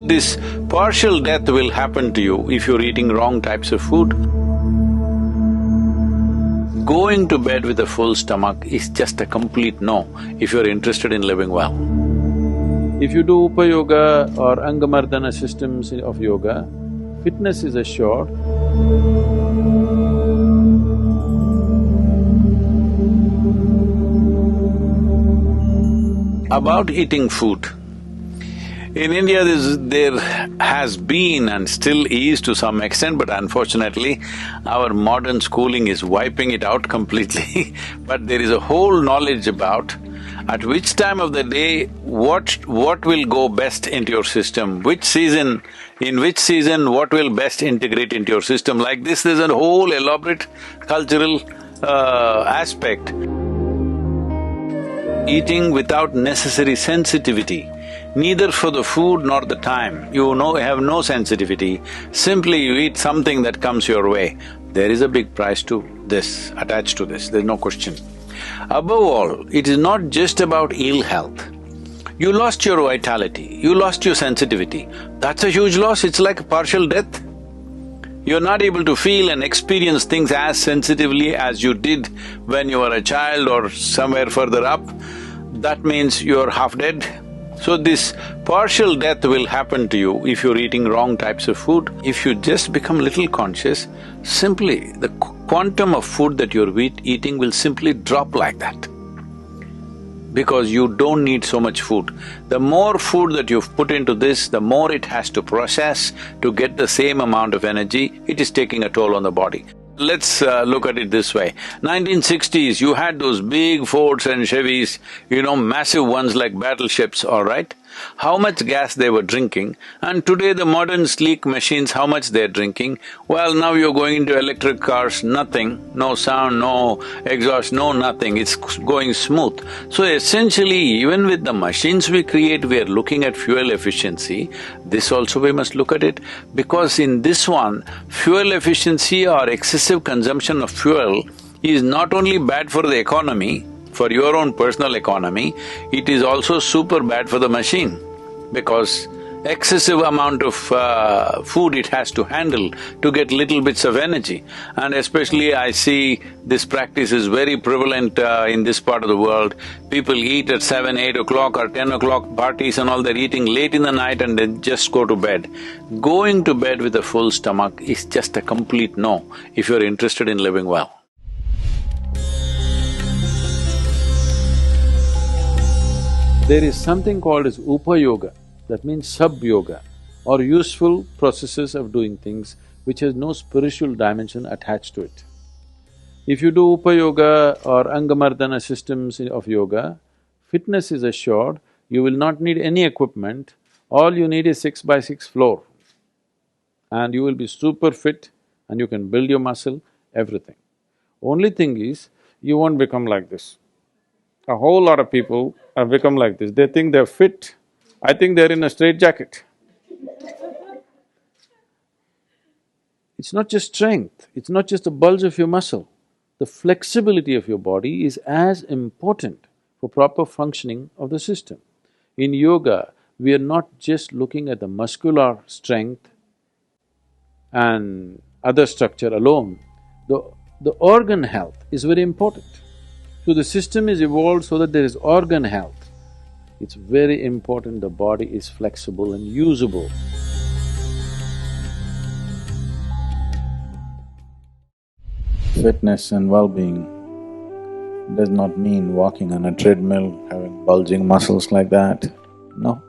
This partial death will happen to you if you're eating wrong types of food. Going to bed with a full stomach is just a complete no if you're interested in living well. If you do Upa Yoga or Angamardana systems of yoga, fitness is assured. About eating food, in India there has been and still is to some extent, but unfortunately our modern schooling is wiping it out completely but there is a whole knowledge about at which time of the day what will go best into your system, in which season what will best integrate into your system. Like this, there's a whole elaborate cultural aspect. Eating without necessary sensitivity, neither for the food nor the time. You have no sensitivity, simply you eat something that comes your way. There is a big price to this, attached to this, there's no question. Above all, it is not just about ill health. You lost your vitality, you lost your sensitivity, that's a huge loss, it's like a partial death. You're not able to feel and experience things as sensitively as you did when you were a child or somewhere further up. That means you're half dead. So this partial death will happen to you if you're eating wrong types of food. If you just become little conscious, simply the quantum of food that you're eating will simply drop like that. Because you don't need so much food. The more food that you've put into this, the more it has to process to get the same amount of energy, it is taking a toll on the body. Let's look at it this way. 1960s, you had those big Fords and Chevys, massive ones like battleships, all right? How much gas they were drinking, and today the modern sleek machines, how much they're drinking? Well, now you're going into electric cars, nothing, no sound, no exhaust, no nothing, it's going smooth. So essentially, even with the machines we create, we are looking at fuel efficiency. This also we must look at it, because in this one, fuel efficiency or excessive consumption of fuel is not only bad for the economy, for your own personal economy, it is also super bad for the machine, because excessive amount of food it has to handle to get little bits of energy. And especially I see this practice is very prevalent in this part of the world. People eat at 7, 8 o'clock or 10 o'clock, parties and all, they're eating late in the night and then just go to bed. Going to bed with a full stomach is just a complete no if you're interested in living well. There is something called as Upa Yoga, that means sub-yoga, or useful processes of doing things which has no spiritual dimension attached to it. If you do Upa Yoga or Angamardana systems of yoga, fitness is assured, you will not need any equipment, all you need is 6x6 floor. And you will be super fit and you can build your muscle, everything. Only thing is, you won't become like this. A whole lot of people have become like this, they think they're fit, I think they're in a straitjacket. It's not just strength, it's not just the bulge of your muscle. The flexibility of your body is as important for proper functioning of the system. In yoga, we are not just looking at the muscular strength and other structure alone, the organ health is very important. So the system is evolved so that there is organ health. It's very important the body is flexible and usable. Fitness and well-being does not mean walking on a treadmill, having bulging muscles like that, no.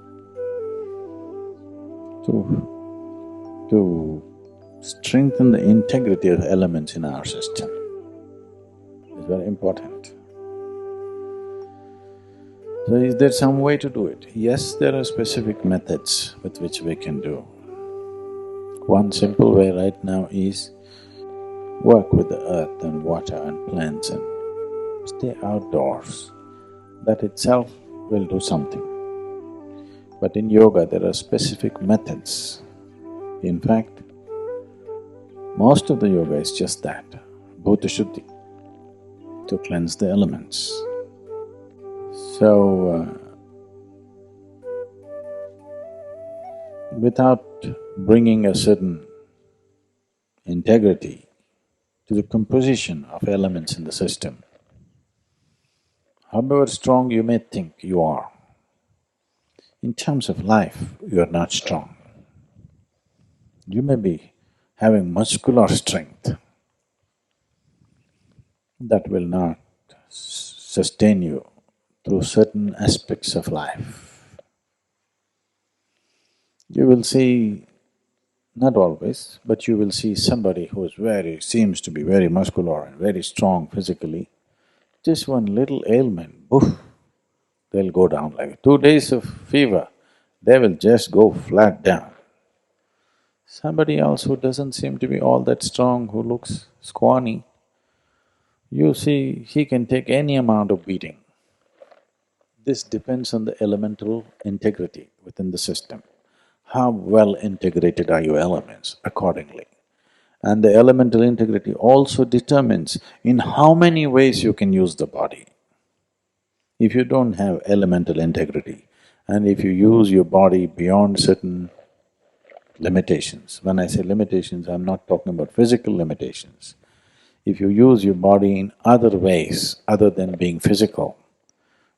To strengthen the integrity of elements in our system is very important. So is there some way to do it? Yes, there are specific methods with which we can do. One simple way right now is work with the earth and water and plants and stay outdoors. That itself will do something. But in yoga there are specific methods. In fact, most of the yoga is just that, bhuta shuddhi, to cleanse the elements. So, without bringing a certain integrity to the composition of elements in the system, however strong you may think you are, in terms of life, you are not strong. You may be having muscular strength, that will not sustain you through certain aspects of life. You will see, not always, but you will see somebody who is seems to be very muscular and very strong physically, just one little ailment, poof, they'll go down like 2 days of fever, they will just go flat down. Somebody else who doesn't seem to be all that strong, who looks scrawny, you see, he can take any amount of beating. This depends on the elemental integrity within the system. How well integrated are your elements accordingly? And the elemental integrity also determines in how many ways you can use the body. If you don't have elemental integrity, and if you use your body beyond certain limitations, when I say limitations, I'm not talking about physical limitations. If you use your body in other ways other than being physical,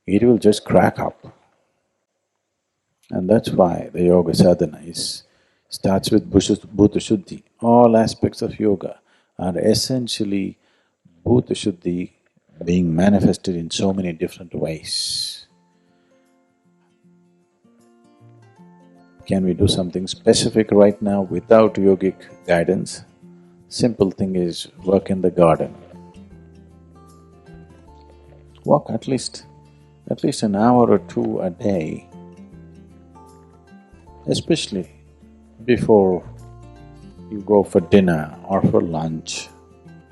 it will just crack up. And that's why the yoga sadhana starts with bhuta shuddhi. All aspects of yoga are essentially bhuta shuddhi being manifested in so many different ways. Can we do something specific right now without yogic guidance? Simple thing is work in the garden. Walk at least an hour or two a day, especially before you go for dinner or for lunch,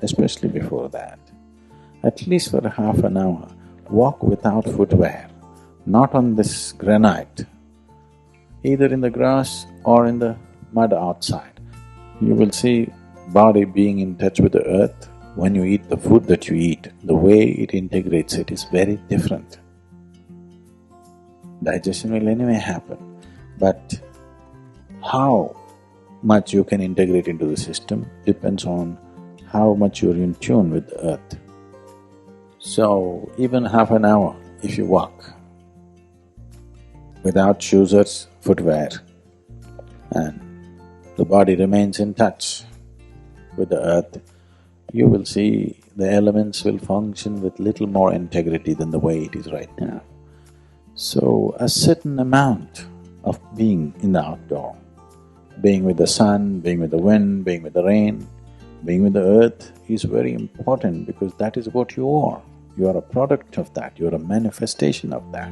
especially before that. At least for half an hour, walk without footwear, not on this granite, either in the grass or in the mud outside. You will see body being in touch with the earth. When you eat the food that you eat, the way it integrates it is very different. Digestion will anyway happen, but how much you can integrate into the system depends on how much you're in tune with the earth. So, even half an hour if you walk, without shoes or footwear, and the body remains in touch with the earth, you will see the elements will function with little more integrity than the way it is right now. So, a certain amount of being in the outdoor, being with the sun, being with the wind, being with the rain, being with the earth is very important because that is what you are. You are a product of that, you are a manifestation of that.